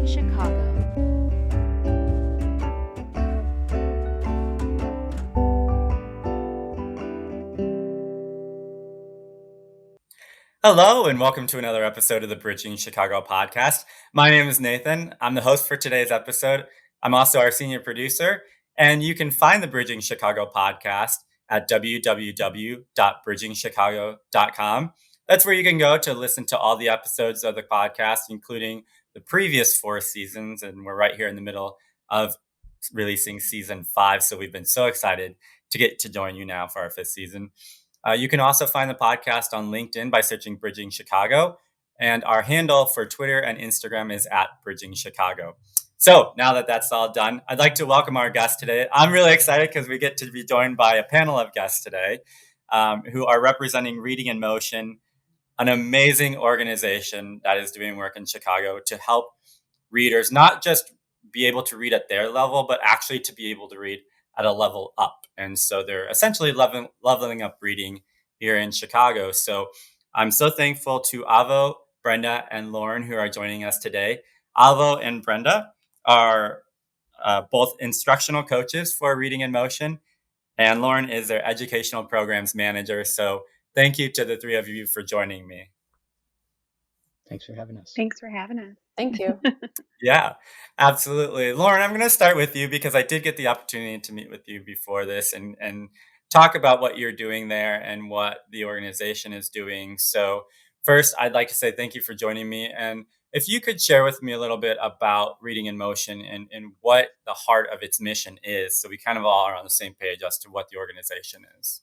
Chicago. Hello, and welcome to another episode of the Bridging Chicago podcast. My name is Nathan. I'm the host for today's episode. I'm also our senior producer, and you can find the Bridging Chicago podcast at www.bridgingchicago.com. That's where you can go to listen to all the episodes of the podcast, including the previous 4 seasons, and we're right here in the middle of releasing season 5, so we've been so excited to get to join you now for our 5th season. You can also find the podcast on LinkedIn by searching Bridging Chicago. And our handle for Twitter and Instagram is at Bridging Chicago. So now that that's all done, I'd like to welcome our guest today. I'm really excited because we get to be joined by a panel of guests today who are representing Reading in Motion, an amazing organization that is doing work in Chicago to help readers not just be able to read at their level, but actually to be able to read at a level up. And so they're essentially leveling up reading here in Chicago. So I'm so thankful to Avo, Brenda, and Lauren who are joining us today. Avo and Brenda are both instructional coaches for Reading in Motion, and Lauren is their educational programs manager. So thank you to the three of you for joining me. Thanks for having us. Thanks for having us. Thank you. Yeah, absolutely. Lauren, I'm going to start with you because I did get the opportunity to meet with you before this and talk about what you're doing there and what the organization is doing. So first, I'd like to say thank you for joining me. And if you could share with me a little bit about Reading in Motion and what the heart of its mission is, so we kind of all are on the same page as to what the organization is.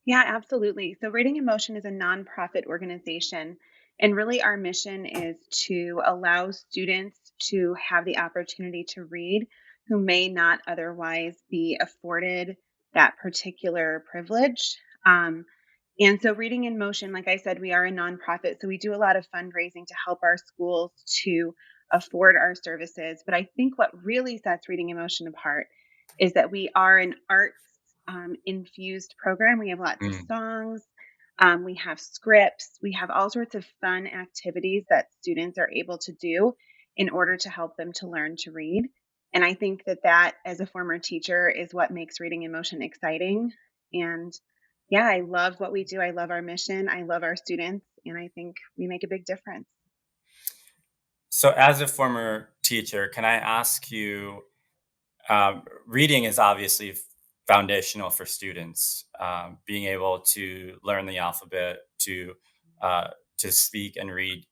Yeah, absolutely. So Reading in Motion is a nonprofit organization. And really our mission is to allow students to have the opportunity to read who may not otherwise be afforded that particular privilege. And so Reading in Motion, like I said, we are a nonprofit. So we do a lot of fundraising to help our schools to afford our services. But I think what really sets Reading in Motion apart is that we are an arts-infused program. We have lots of songs. We have scripts. We have all sorts of fun activities that students are able to do in order to help them to learn to read. And I think that as a former teacher is what makes Reading in Motion exciting. And yeah, I love what we do. I love our mission. I love our students. And I think we make a big difference. So as a former teacher, can I ask you, reading is obviously foundational for students, being able to learn the alphabet, to speak and read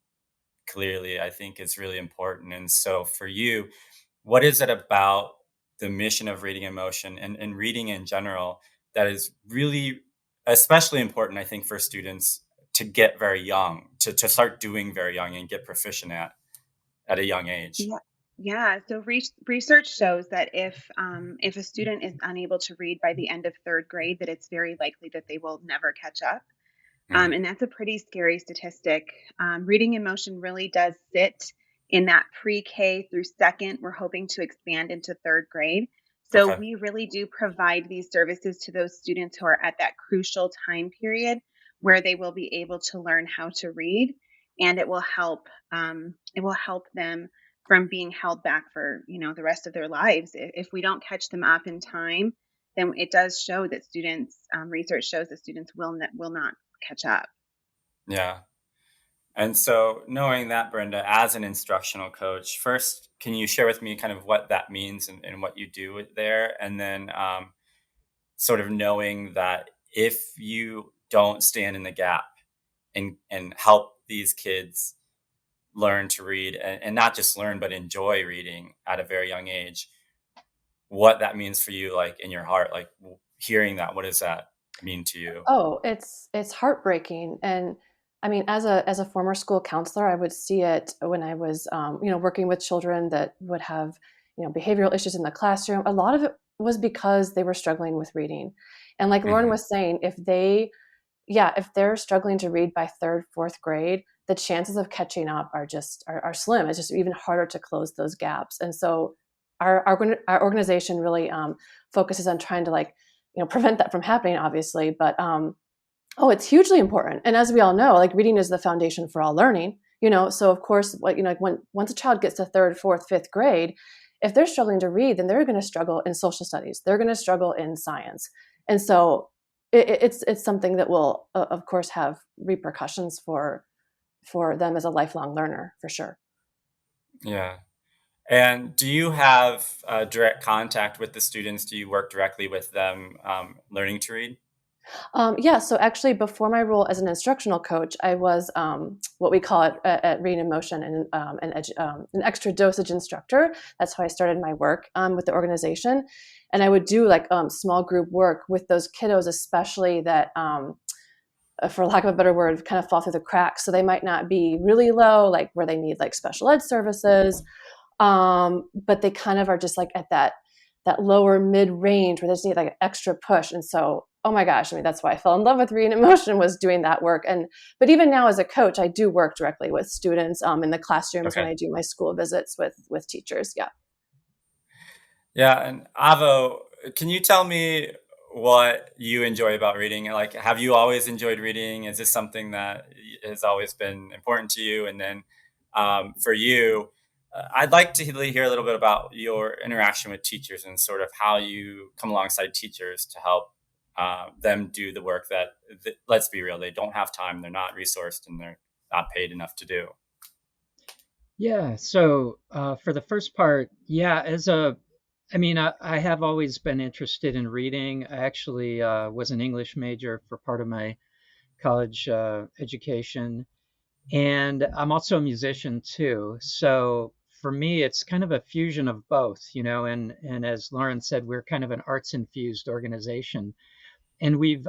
clearly, I think is really important. And so for you, what is it about the mission of Reading in Motion and reading in general that is really especially important, I think, for students to get very young, to start doing very young and get proficient at a young age? Yeah. So research shows that if a student is unable to read by the end of 3rd grade, that it's very likely that they will never catch up. And that's a pretty scary statistic. Reading in Motion really does sit in that pre-K through 2nd. We're hoping to expand into 3rd grade. So we really do provide these services to those students who are at that crucial time period where they will be able to learn how to read, and it will help them from being held back for, the rest of their lives. If we don't catch them up in time, then it does show that students, research shows that students will not catch up. Yeah. And so knowing that, Brenda, as an instructional coach, first, can you share with me kind of what that means and what you do there? And then sort of knowing that if you don't stand in the gap and help these kids learn to read and not just learn, but enjoy reading at a very young age, what that means for you, like in your heart, like hearing that, what does that mean to you? Oh, it's heartbreaking. And I mean, as a former school counselor, I would see it when I was, working with children that would have, behavioral issues in the classroom. A lot of it was because they were struggling with reading. And like Lauren was saying, if they're struggling to read by 3rd, 4th grade, the chances of catching up are slim. It's just even harder to close those gaps. And so our organization really focuses on trying to prevent that from happening, obviously. But it's hugely important. And as we all know, reading is the foundation for all learning. So of course, like once a child gets to third, fourth, fifth grade, if they're struggling to read, then they're going to struggle in social studies. They're going to struggle in science. And so it's something that will, of course, have repercussions for them as a lifelong learner, for sure. Yeah. And do you have direct contact with the students? Do you work directly with them learning to read? Yeah, so actually, before my role as an instructional coach, I was what we call it at Reading in Motion, an extra dosage instructor. That's how I started my work with the organization, and I would do like small group work with those kiddos, especially that, for lack of a better word, kind of fall through the cracks. So they might not be really low, like where they need like special ed services, but they kind of are just like at that lower mid range where they just need like an extra push. And so, oh my gosh, I mean, that's why I fell in love with Reading in Motion, was doing that work. But even now as a coach, I do work directly with students in the classrooms when I do my school visits with teachers. Yeah. Yeah. And Avo, can you tell me what you enjoy about reading? Like, have you always enjoyed reading? Is this something that has always been important to you? And then for you, I'd like to hear a little bit about your interaction with teachers and sort of how you come alongside teachers to help them do the work that, let's be real, they don't have time, they're not resourced, and they're not paid enough to do. Yeah. So for the first part, yeah, I have always been interested in reading. I actually was an English major for part of my college education. And I'm also a musician too. So for me, it's kind of a fusion of both, and as Lauren said, we're kind of an arts-infused organization. And we've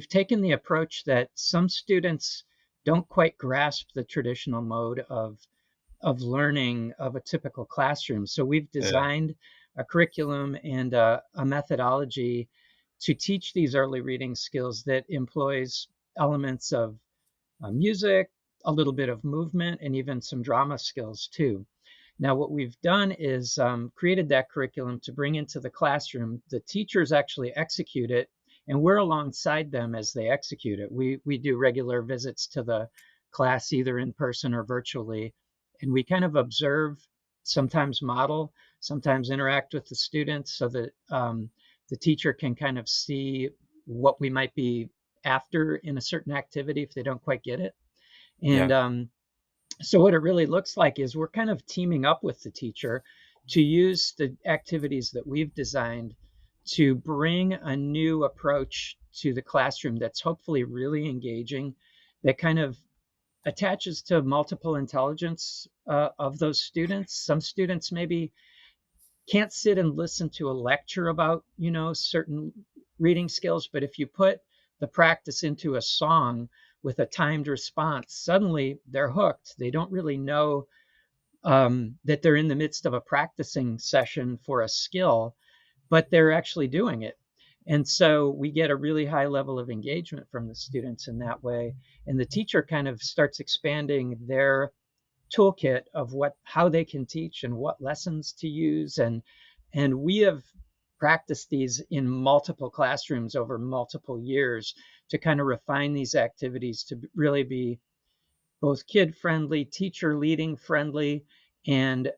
taken the approach that some students don't quite grasp the traditional mode of learning of a typical classroom. So we've Yeah. designed a curriculum and a methodology to teach these early reading skills that employs elements of music, a little bit of movement, and even some drama skills too. Now, what we've done is created that curriculum to bring into the classroom. The teachers actually execute it, and we're alongside them as they execute it. We do regular visits to the class, either in person or virtually, and we kind of observe, sometimes model, sometimes interact with the students so that the teacher can kind of see what we might be after in a certain activity if they don't quite get it. And Yeah. So what it really looks like is we're kind of teaming up with the teacher to use the activities that we've designed to bring a new approach to the classroom that's hopefully really engaging, that kind of attaches to multiple intelligence of those students. Some students maybe can't sit and listen to a lecture about, certain reading skills, but if you put the practice into a song with a timed response, suddenly they're hooked. They don't really know that they're in the midst of a practicing session for a skill, but they're actually doing it. And so we get a really high level of engagement from the students in that way. And the teacher kind of starts expanding their toolkit of how they can teach and what lessons to use. And we have practiced these in multiple classrooms over multiple years to kind of refine these activities to really be both kid friendly, teacher leading friendly, and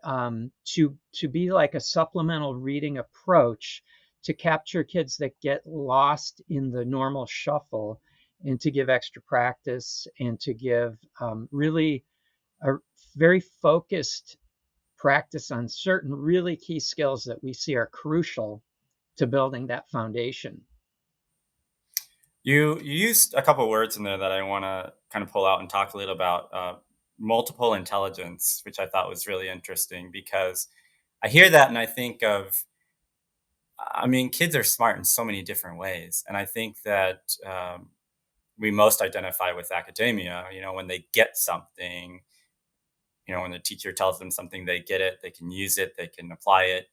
to be like a supplemental reading approach to capture kids that get lost in the normal shuffle, and to give extra practice, and to give really a very focused practice on certain really key skills that we see are crucial to building that foundation. You used a couple of words in there that I want to kind of pull out and talk a little about multiple intelligence, which I thought was really interesting because I hear that and I think of, I mean, kids are smart in so many different ways. And I think that we most identify with academia, when they get something, when the teacher tells them something, they get it, they can use it, they can apply it,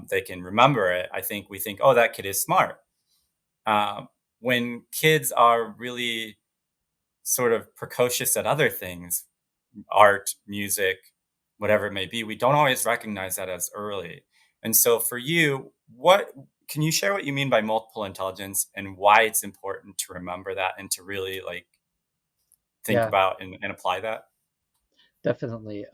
they can remember it. I think we think, oh, that kid is smart. When kids are really sort of precocious at other things, art, music, whatever it may be, we don't always recognize that as early. And so for you, what can you share what you mean by multiple intelligence and why it's important to remember that and to really like think Yeah, about and apply that? definitely.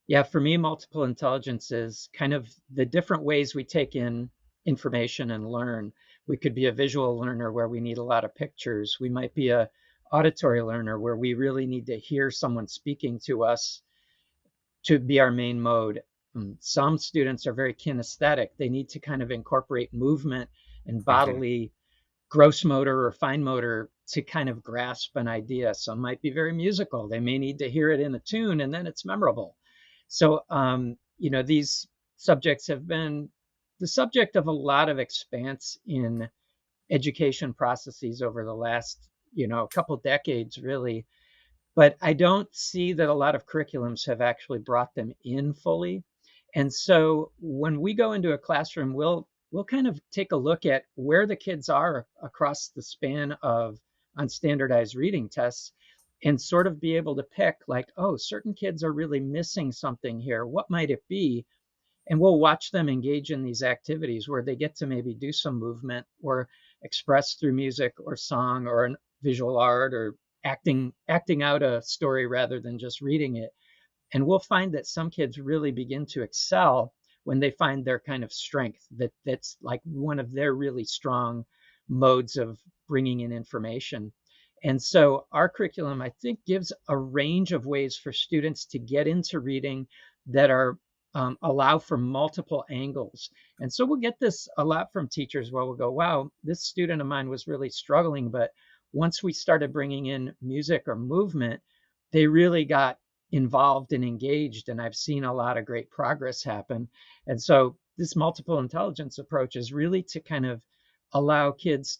Yeah, for me, multiple intelligence is kind of the different ways we take in information and learn. We could be a visual learner where we need a lot of pictures. We might be a auditory learner where we really need to hear someone speaking to us to be our main mode. Some students are very kinesthetic. They need to kind of incorporate movement and Hmm. bodily gross motor or fine motor to kind of grasp an idea. Some might be very musical. They may need to hear it in a tune and then it's memorable. So, these subjects have been the subject of a lot of expanse in education processes over the last, couple decades, really. But I don't see that a lot of curriculums have actually brought them in fully. And so when we go into a classroom, we'll kind of take a look at where the kids are across the span of on standardized reading tests and sort of be able to pick like, oh, certain kids are really missing something here. What might it be? And we'll watch them engage in these activities where they get to maybe do some movement or express through music or song or an visual art or acting out a story rather than just reading it. And we'll find that some kids really begin to excel when they find their kind of strength, that's like one of their really strong modes of bringing in information. And so our curriculum, I think, gives a range of ways for students to get into reading that are allow for multiple angles. And so we'll get this a lot from teachers where we'll go, wow, this student of mine was really struggling, but once we started bringing in music or movement, they really got involved and engaged, and I've seen a lot of great progress happen. And so this multiple intelligence approach is really to kind of allow kids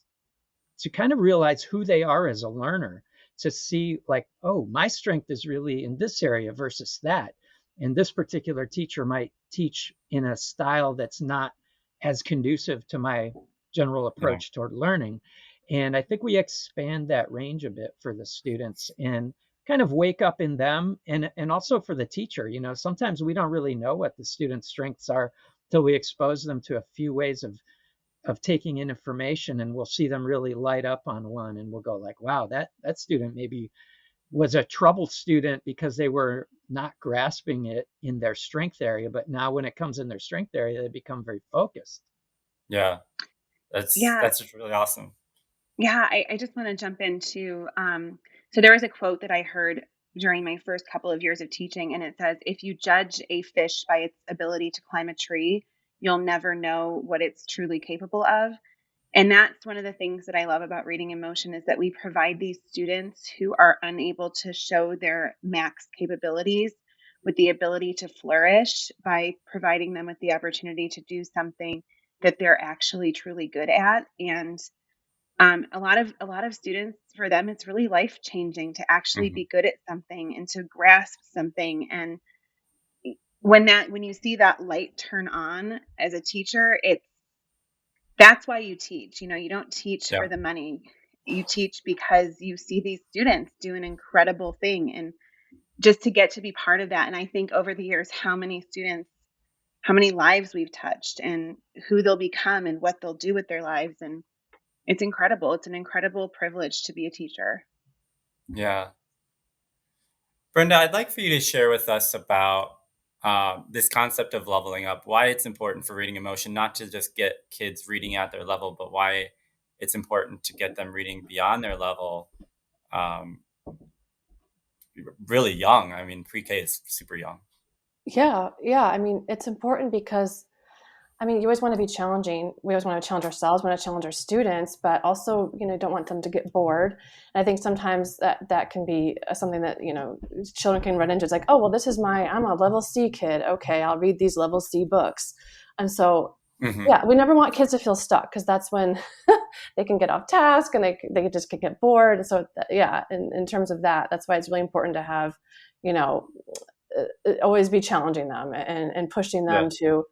to kind of realize who they are as a learner, to see like, oh, my strength is really in this area versus that. And this particular teacher might teach in a style that's not as conducive to my general Yeah. approach toward learning. And I think we expand that range a bit for the students and kind of wake up in them and also for the teacher. Sometimes we don't really know what the student's strengths are till we expose them to a few ways of taking in information, and we'll see them really light up on one, and we'll go like, wow, that student maybe was a trouble student because they were not grasping it in their strength area, but now when it comes in their strength area they become very focused. Yeah. That's Yeah, that's just really awesome. yeah. I just want to jump into. So there was a quote that I heard during my first couple of years of teaching, and it says, "If you judge a fish by its ability to climb a tree, you'll never know what it's truly capable of." And that's one of the things that I love about Reading in Motion is that we provide these students who are unable to show their max capabilities with the ability to flourish by providing them with the opportunity to do something that they're actually truly good at. And a lot of students, for them, it's really life changing to actually Hmm. be good at something and to grasp something. And when you see that light turn on as a teacher, that's why you teach. You don't teach for Yeah. the money. You teach because you see these students do an incredible thing, and just to get to be part of that. And I think over the years, how many students, how many lives we've touched, and who they'll become, and what they'll do with their lives. And it's incredible. It's an incredible privilege to be a teacher. Yeah. Brenda, I'd like for you to share with us about this concept of leveling up, why it's important for reading emotion, not to just get kids reading at their level, but why it's important to get them reading beyond their level um, really young. I mean, pre-K is super young. Yeah, yeah. I mean, it's important because you always want to be challenging. We always want to challenge ourselves, want to challenge our students, but also, don't want them to get bored. And I think sometimes that can be something that, children can run into. It's like, oh, well, I'm a level C kid. Okay, I'll read these level C books. And so, Hmm. yeah, we never want kids to feel stuck because that's when they can get off task and they just can get bored. And so, yeah, in terms of that, that's why it's really important to have, you know, always be challenging them and pushing them Yeah. to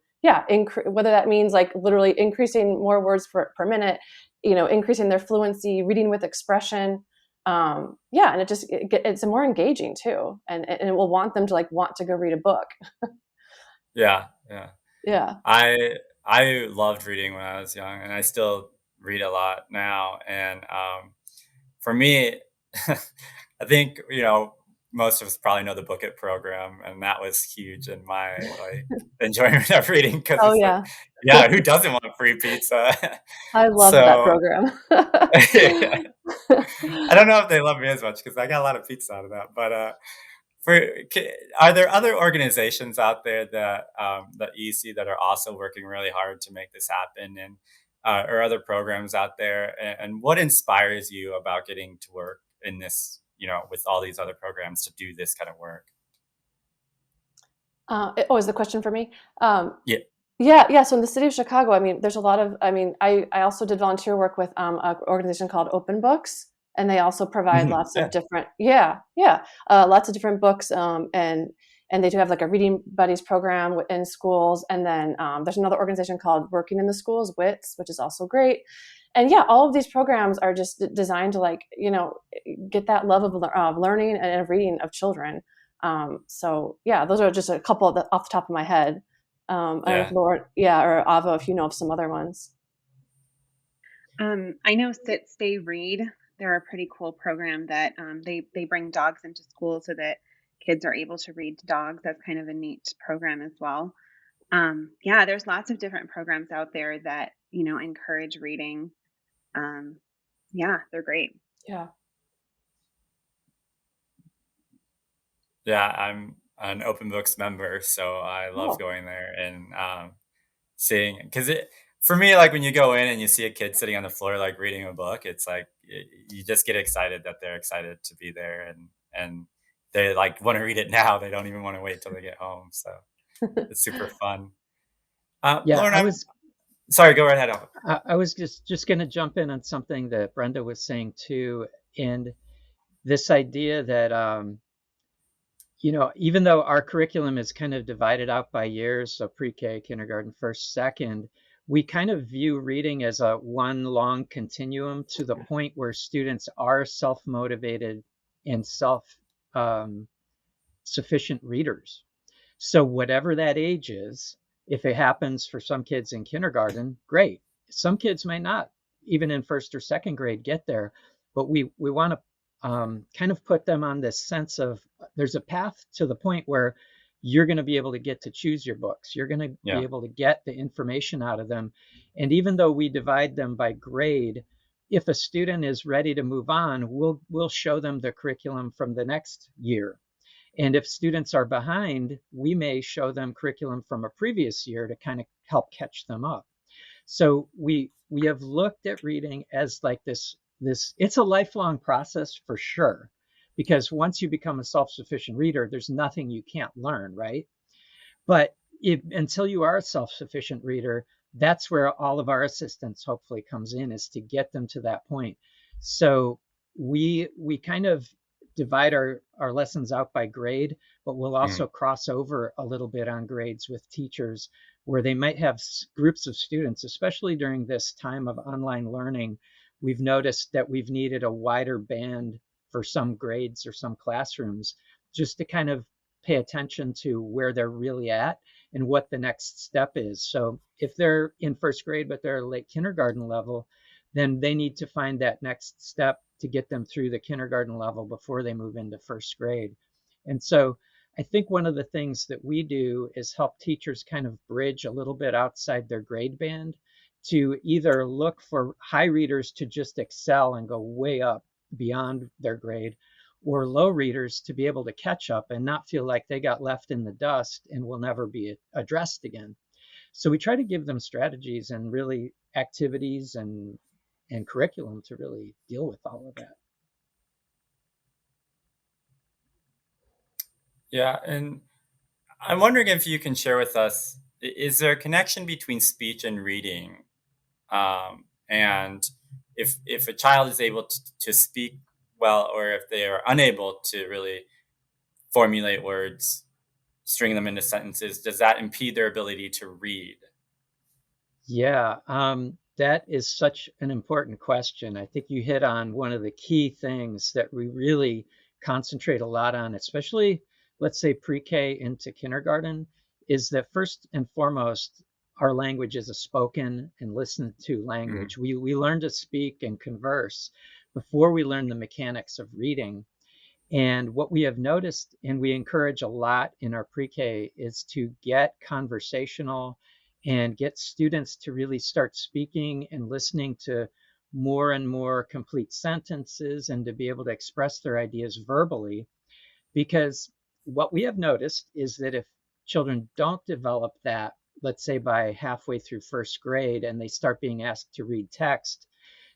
whether that means like literally increasing more words per minute, increasing their fluency, reading with expression. And it's more engaging too, and it will want them to want to go read a book. Yeah. Yeah. Yeah. I loved reading when I was young, and I still read a lot now. And for me, I think, most of us probably know the Book It program, and that was huge in my like enjoyment of reading because Oh it's like, yeah, yeah, who doesn't want free pizza? I loved that So program. I don't know if they love me as much because I got a lot of pizza out of that. But for are there other organizations out there that you see that are also working really hard to make this happen, and or other programs out there? And what inspires you about getting to work in this, with all these other programs to do this kind of work? Is the question for me? Um, Yeah. Yeah, yeah. So in the city of Chicago, I mean, there's a lot of, I mean, I also did volunteer work with an organization called Open Books, and they also provide Mhm. lots of Yeah. different, yeah, yeah, lots of different books, and they do have like a reading buddies program in schools, and then there's another organization called Working in the Schools, WITS, which is also great. And yeah, all of these programs are just designed to like, get that love of learning and of reading of children. So yeah, those are just a couple off the top of my head. I don't know if Yeah. Lauren, yeah, or Avo, if you know of some other ones. I know Sit Stay Read. They're a pretty cool program that they bring dogs into school so that kids are able to read to dogs. That's kind of a neat program as well. Yeah, there's lots of different programs out there that encourage reading. Um, yeah, they're great. Yeah. Yeah, I'm an Open Books member, so I love Oh, going there and seeing because it for me, like when you go in and you see a kid sitting on the floor like reading a book, it's like you just get excited that they're excited to be there and they like want to read it now. They don't even want to wait till they get home. So it's super fun. Yeah, Lauren, I'm sorry. Go right ahead. I was just going to jump in on something that Brenda was saying too, and this idea that even though our curriculum is kind of divided out by years, so pre-K, kindergarten, first, second, we kind of view reading as a one long continuum to the point where students are self-motivated and self sufficient readers. So whatever that age is, if it happens for some kids in kindergarten, great. Some kids may not, even in first or second grade, get there. But we want to kind of put them on this sense of there's a path to the point where you're going to be able to get to choose your books. You're going to be Yeah. able to get the information out of them. And even though we divide them by grade, if a student is ready to move on, we'll show them the curriculum from the next year. And if students are behind, we may show them curriculum from a previous year to kind of help catch them up. So we have looked at reading as like this it's a lifelong process for sure, because once you become a self-sufficient reader, there's nothing you can't learn, right? But until you are a self-sufficient reader, that's where all of our assistance hopefully comes in, is to get them to that point. So we kind of divide our lessons out by grade, but we'll Mm. also cross over a little bit on grades with teachers where they might have groups of students, especially during this time of online learning. We've noticed that we've needed a wider band for some grades or some classrooms just to kind of pay attention to where they're really at and what the next step is. So if they're in first grade, but they're late kindergarten level, then they need to find that next step to get them through the kindergarten level before they move into first grade. And so I think one of the things that we do is help teachers kind of bridge a little bit outside their grade band to either look for high readers to just excel and go way up beyond their grade, or low readers to be able to catch up and not feel like they got left in the dust and will never be addressed again. So we try to give them strategies and really activities and curriculum to really deal with all of that. Yeah, and I'm wondering if you can share with us, is there a connection between speech and reading? And if a child is able to speak well, or if they are unable to really formulate words, string them into sentences, does that impede their ability to read? Yeah, that is such an important question. I think you hit on one of the key things that we really concentrate a lot on, especially, let's say, pre-K into kindergarten, is that first and foremost, our language is a spoken and listened to Mhm. language. We learn to speak and converse before we learn the mechanics of reading. And what we have noticed, and we encourage a lot in our pre-K, is to get conversational and get students to really start speaking and listening to more and more complete sentences and to be able to express their ideas verbally. Because what we have noticed is that if children don't develop that, let's say by halfway through first grade, and they start being asked to read text,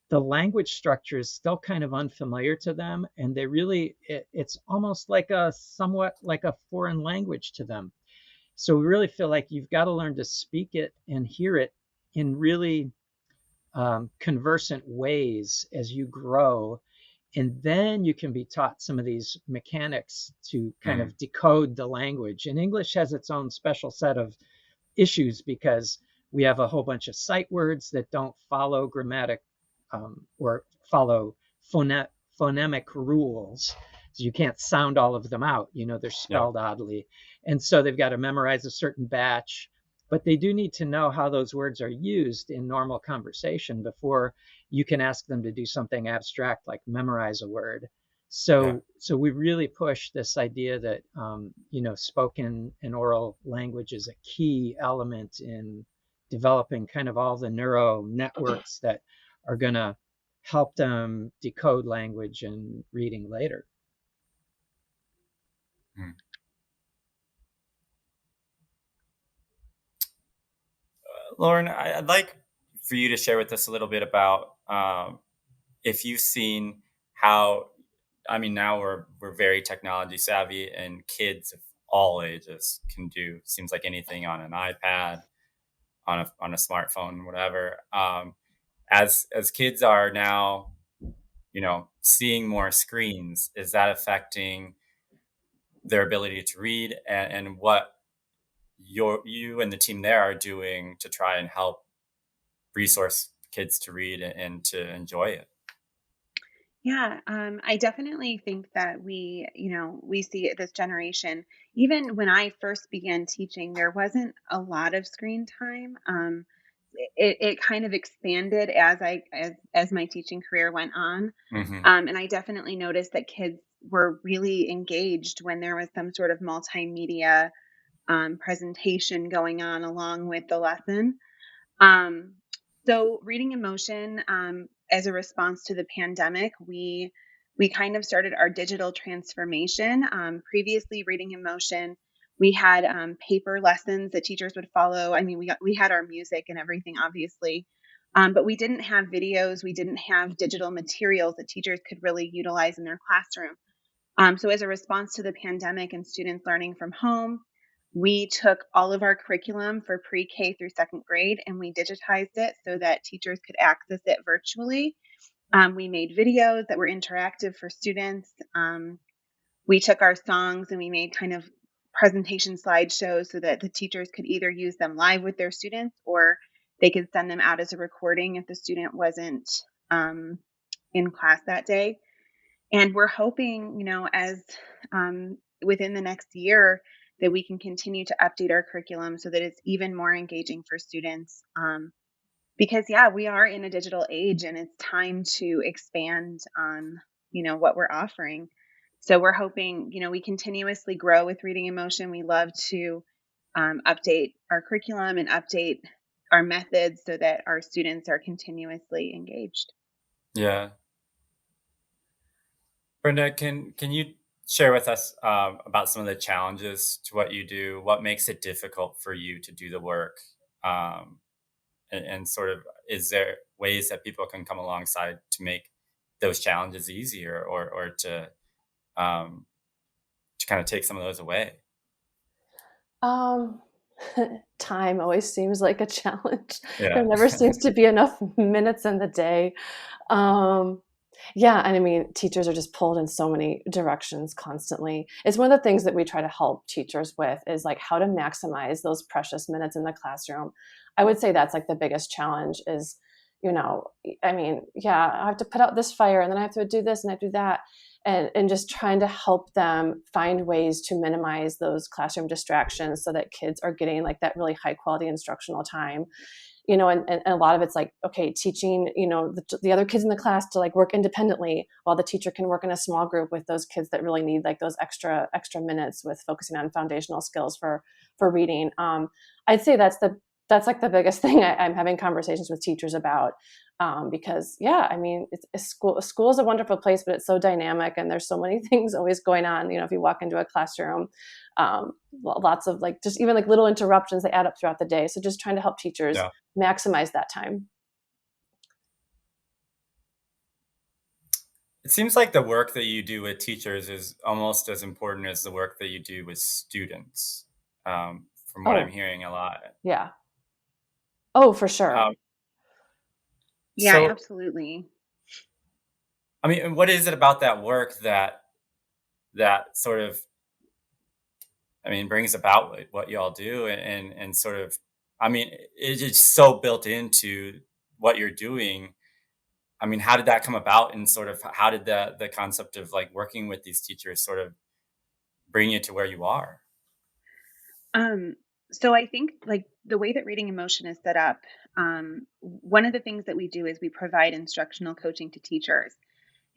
the language structure is still kind of unfamiliar to them, and they really it's almost like a somewhat like a foreign language to them. So we really feel like you've got to learn to speak it and hear it in really conversant ways as you grow, and then you can be taught some of these mechanics to kind Mm. of decode the language. And English has its own special set of issues because we have a whole bunch of sight words that don't follow grammatic or follow phonemic rules. So you can't sound all of them out. They're Yeah. spelled oddly. And so they've got to memorize a certain batch, but they do need to know how those words are used in normal conversation before you can ask them to do something abstract like memorize a word. Yeah. So we really push this idea that spoken and oral language is a key element in developing kind of all the neural networks that are going to help them decode language and reading later. Mm. Lauren, I'd like for you to share with us a little bit about if you've seen how, I mean, now we're very technology savvy, and kids of all ages can do seems like anything on an iPad, on a smartphone, whatever. As kids are now, seeing more screens, is that affecting their ability to read, and what you and the team there are doing to try and help resource kids to read and to enjoy it? Yeah, I definitely think that we see it this generation. Even when I first began teaching, there wasn't a lot of screen time. It kind of expanded as my teaching career went on. Hmm. And I definitely noticed that kids were really engaged when there was some sort of multimedia presentation going on along with the lesson. Um, so reading in motion, as a response to the pandemic, we kind of started our digital transformation. Previously, reading in motion, we had paper lessons that teachers would follow. I mean, we had our music and everything, obviously, but we didn't have videos. We didn't have digital materials that teachers could really utilize in their classroom. So, as a response to the pandemic and students learning from home, we took all of our curriculum for pre K through second grade and we digitized it so that teachers could access it virtually. We made videos that were interactive for students. We took our songs and we made kind of presentation slideshows so that the teachers could either use them live with their students or they could send them out as a recording if the student wasn't um, in class that day. And we're hoping, as within the next year, that we can continue to update our curriculum so that it's even more engaging for students. Because, yeah, we are in a digital age and it's time to expand on, what we're offering. So we're hoping, we continuously grow with Reading in Motion. We love to update our curriculum and update our methods so that our students are continuously engaged. Yeah. Brenda, can you share with us about some of the challenges to what you do? What makes it difficult for you to do the work? Um, and sort of, is there ways that people can come alongside to make those challenges easier, or um, to kind of take some of those away? Um, Time always seems like a challenge. There Yeah. never seems to be enough minutes in the day. Um, yeah, and I mean, teachers are just pulled in so many directions constantly. It's one of the things that we try to help teachers with is like how to maximize those precious minutes in the classroom. I would say that's like the biggest challenge is, I mean, yeah, I have to put out this fire and then I have to do this and I have to do that. And just trying to help them find ways to minimize those classroom distractions so that kids are getting like that really high quality instructional time. and a lot of it's like, okay, teaching, the other kids in the class to like work independently while the teacher can work in a small group with those kids that really need like those extra minutes with focusing on foundational skills for reading. I'd say that's like the biggest thing I'm having conversations with teachers about, because school is a wonderful place, but it's so dynamic and there's so many things always going on. If you walk into a classroom, lots of like just even like little interruptions, they add up throughout the day. So just trying to help teachers maximize that time. It seems like the work that you do with teachers is almost as important as the work that you do with students, from what I'm hearing a lot. Yeah. Oh, for sure. Yeah, So, absolutely. I mean, what is it about that work that sort of, I mean, brings about what y'all do, and sort of, I mean, it's just so built into what you're doing. I mean, how did that come about, and sort of how did the concept of like working with these teachers sort of bring you to where you are? So I think like the way that reading in motion is set up, one of the things that we do is we provide instructional coaching to teachers.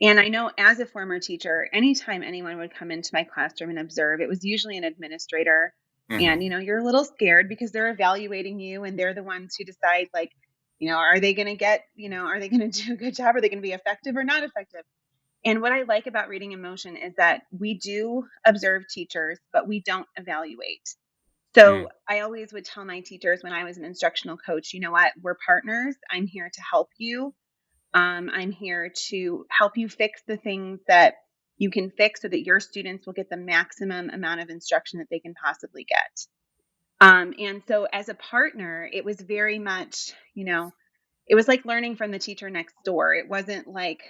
And I know as a former teacher, anytime anyone would come into my classroom and observe, it was usually an administrator. And, Hmm. you're a little scared because they're evaluating you and they're the ones who decide, like, are they going to are they going to do a good job? Are they going to be effective or not effective? And what I like about reading in motion is that we do observe teachers, but we don't evaluate. So Mm. I always would tell my teachers when I was an instructional coach, you know what, we're partners. I'm here to help you. I'm here to help you fix the things that you can fix so that your students will get the maximum amount of instruction that they can possibly get. And so as a partner, it was very much, it was like learning from the teacher next door. It wasn't like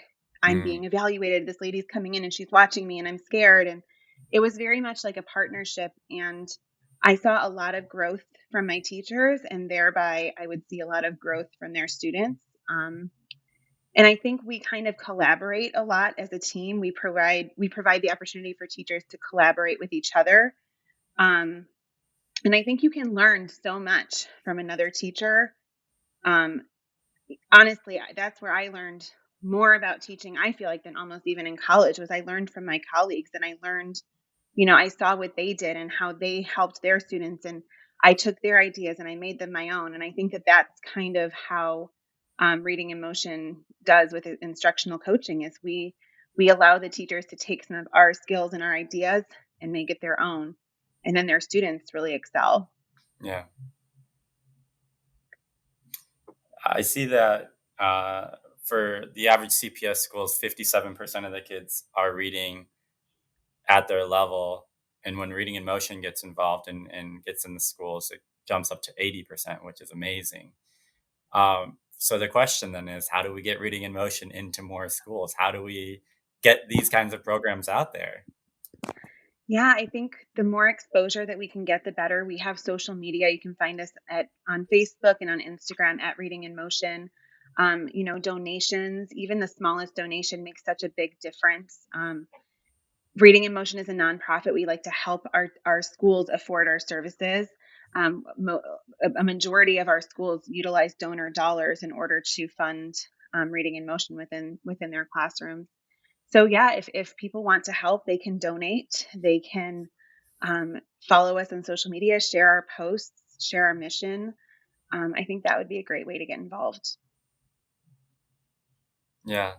I'm Mm. being evaluated. This lady's coming in and she's watching me and I'm scared. And it was very much like a partnership. And I saw a lot of growth from my teachers, and thereby I would see a lot of growth from their students. And I think we kind of collaborate a lot as a team. We provide the opportunity for teachers to collaborate with each other. Um, and I think you can learn so much from another teacher. Um, Honestly, that's where I learned more about teaching, I feel like, than almost even in college. Was I learned from my colleagues, and I learned, I saw what they did and how they helped their students, and I took their ideas and I made them my own. And I think that that's kind of how reading in motion does with instructional coaching is we allow the teachers to take some of our skills and our ideas and make it their own, and then their students really excel. Yeah. I see that for the average CPS schools, 57% of the kids are reading at their level. And when reading in motion gets involved and gets in the schools, it jumps up to 80%, which is amazing. So the question then is, how do we get reading in motion into more schools? How do we get these kinds of programs out there? Yeah, I think the more exposure that we can get, the better. We have social media. You can find us on Facebook and on Instagram at Reading in Motion. Donations, even the smallest donation makes such a big difference. Reading in Motion is a nonprofit. We like to help our schools afford our services. A majority of our schools utilize donor dollars in order to fund Reading in Motion within their classrooms. So yeah, if people want to help, they can donate. They can follow us on social media, share our posts, share our mission. I think that would be a great way to get involved. Yeah.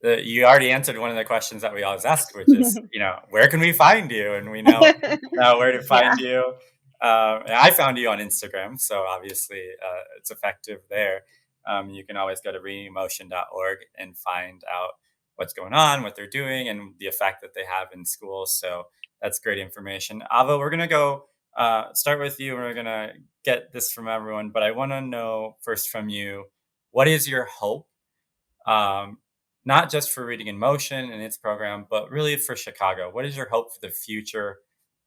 You already answered one of the questions that we always ask, which is, where can we find you? And we know now where to Yeah. find you. And I found you on Instagram, so obviously it's effective there. You can always go to readingemotion.org and find out what's going on, what they're doing, and the effect that they have in schools. So that's great information. Avo, we're going to go start with you, and we're going to get this from everyone. But I want to know first from you, what is your hope? Um, Not just for Reading in Motion and its program, but really for Chicago. What is your hope for the future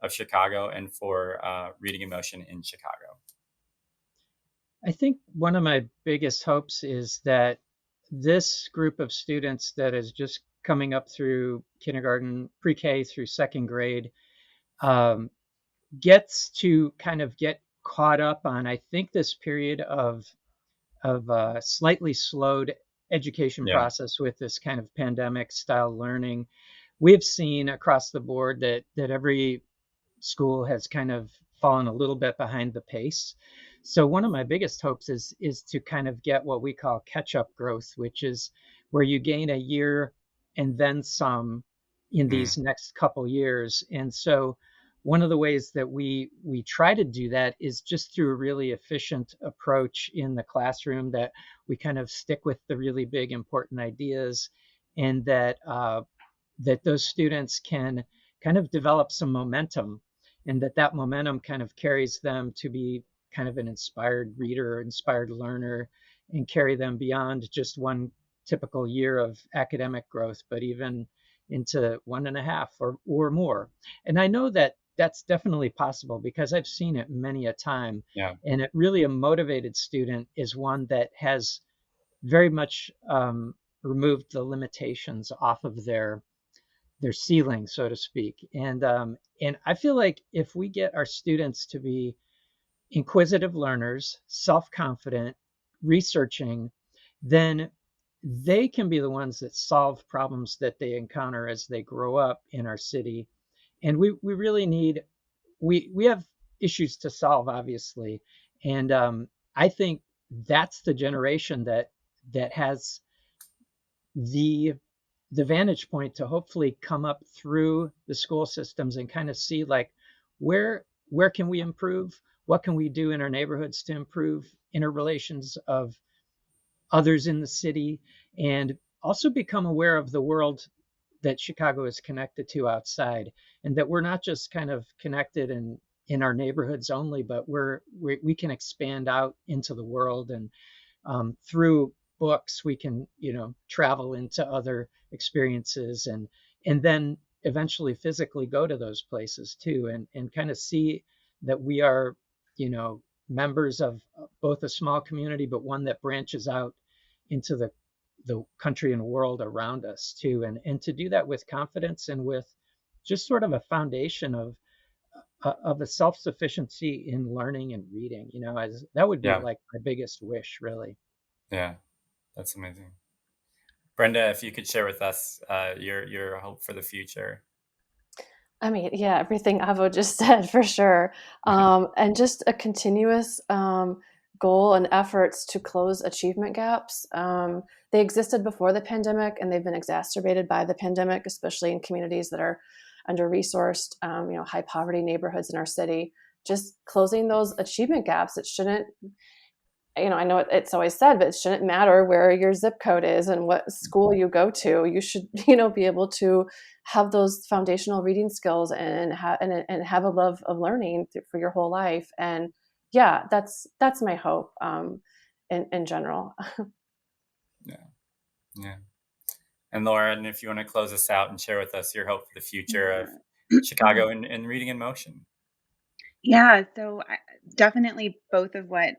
of Chicago and for Reading in Motion in Chicago? I think one of my biggest hopes is that this group of students that is just coming up through kindergarten, pre-K through second grade, gets to kind of get caught up on, I think, this period of of a slightly slowed education Yeah. process with this kind of pandemic style learning. We've seen across the board that every school has kind of fallen a little bit behind the pace. So one of my biggest hopes is to kind of get what we call catch up growth, which is where you gain a year and then some in Mm. these next couple years. And so one of the ways that we try to do that is just through a really efficient approach in the classroom, that we kind of stick with the really big important ideas, and that those students can kind of develop some momentum, and that momentum kind of carries them to be kind of an inspired reader, inspired learner, and carry them beyond just one typical year of academic growth, but even into 1.5 or more. And I know that that's definitely possible because I've seen it many a time. Yeah. And it really, a motivated student is one that has very much removed the limitations off of their ceiling, so to speak. And I feel like if we get our students to be inquisitive learners, self-confident, researching, then they can be the ones that solve problems that they encounter as they grow up in our city. And we really need, we have issues to solve, obviously. And I think that's the generation that has the the vantage point to hopefully come up through the school systems and kind of see, like, where can we improve, what can we do in our neighborhoods to improve interrelations of others in the city, and also become aware of the world that Chicago is connected to outside, and that we're not just kind of connected in our neighborhoods only, but we can expand out into the world. And through books we can travel into other experiences, and then eventually physically go to those places too, and kind of see that we are members of both a small community, but one that branches out into the country and world around us too, and to do that with confidence and with just sort of a foundation of a self-sufficiency in learning and reading, as that would be Yeah. like my biggest wish, really. Yeah. That's amazing. Brenda, if you could share with us your hope for the future. I mean, yeah, everything Avo just said for sure. And just a continuous goal and efforts to close achievement gaps. They existed before the pandemic, and they've been exacerbated by the pandemic, especially in communities that are under-resourced, high poverty neighborhoods in our city. Just closing those achievement gaps. It shouldn't, I know it's always said, but it shouldn't matter where your zip code is and what school you go to. You should, be able to have those foundational reading skills and have a love of learning for your whole life. And yeah, that's my hope in general. Yeah. Yeah. And Lauren, if you want to close us out and share with us your hope for the future of Yeah. Chicago and reading in motion. Yeah, so definitely both of what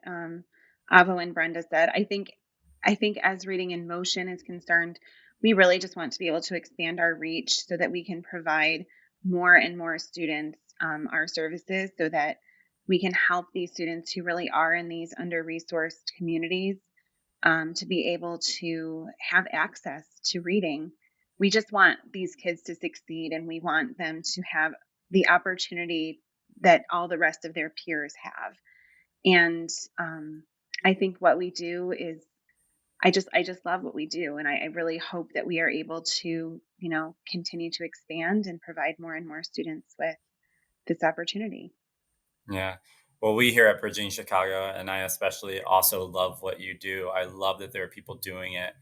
Avo and Brenda said. I think as reading in motion is concerned, we really just want to be able to expand our reach so that we can provide more and more students our services, so that we can help these students who really are in these under-resourced communities to be able to have access to reading. We just want these kids to succeed, and we want them to have the opportunity that all the rest of their peers have. And I think what we do is, I just love what we do, and I really hope that we are able to continue to expand and provide more and more students with this opportunity. Yeah. Well, we here at Bridging Chicago, and I especially also love what you do. I love that there are people doing it.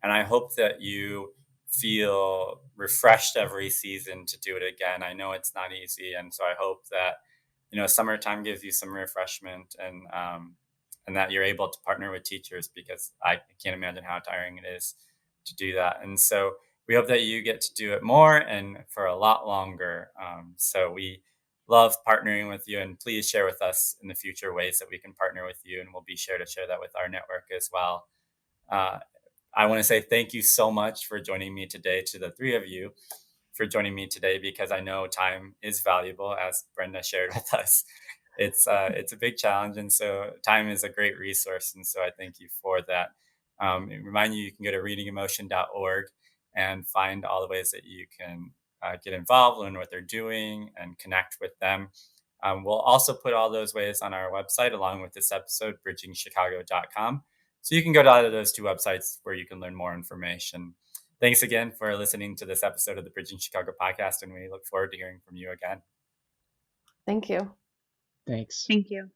And I hope that you feel refreshed every season to do it again. I know it's not easy. And so I hope that, summertime gives you some refreshment, and that you're able to partner with teachers, because I can't imagine how tiring it is to do that. And so we hope that you get to do it more and for a lot longer. So we love partnering with you, and please share with us in the future ways that we can partner with you, and we'll be sure to share that with our network as well. Uh, I want to say thank you so much for joining me today, to the three of you for joining me today, because I know time is valuable, as Brenda shared with us. it's a big challenge. And so time is a great resource. And so I thank you for that. Remind you can go to readingemotion.org and find all the ways that you can get involved, learn what they're doing, and connect with them. We'll also put all those ways on our website along with this episode, bridgingchicago.com. So you can go to either of those two websites where you can learn more information. Thanks again for listening to this episode of the Bridging Chicago podcast, and we look forward to hearing from you again. Thank you. Thanks. Thank you.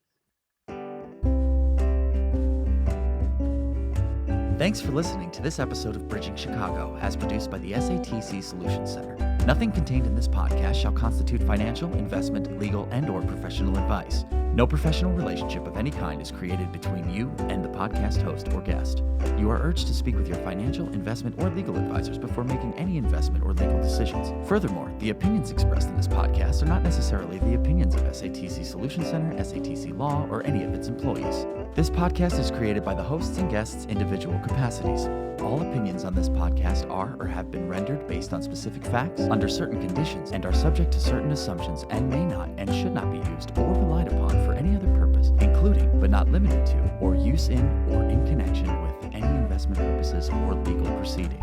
Thanks for listening to this episode of Bridging Chicago, as produced by the SATC Solutions Center. Nothing contained in this podcast shall constitute financial, investment, legal, and/or professional advice. No professional relationship of any kind is created between you and the podcast host or guest. You are urged to speak with your financial, investment, or legal advisors before making any investment or legal decisions. Furthermore, the opinions expressed in this podcast are not necessarily the opinions of SATC Solutions Center, SATC Law, or any of its employees. This podcast is created by the hosts and guests' individual capacities. All opinions on this podcast are or have been rendered based on specific facts, under certain conditions, and are subject to certain assumptions and may not and should not be used or relied upon for any other purpose, including, but not limited to, or use in or in connection with any investment purposes or legal proceeding.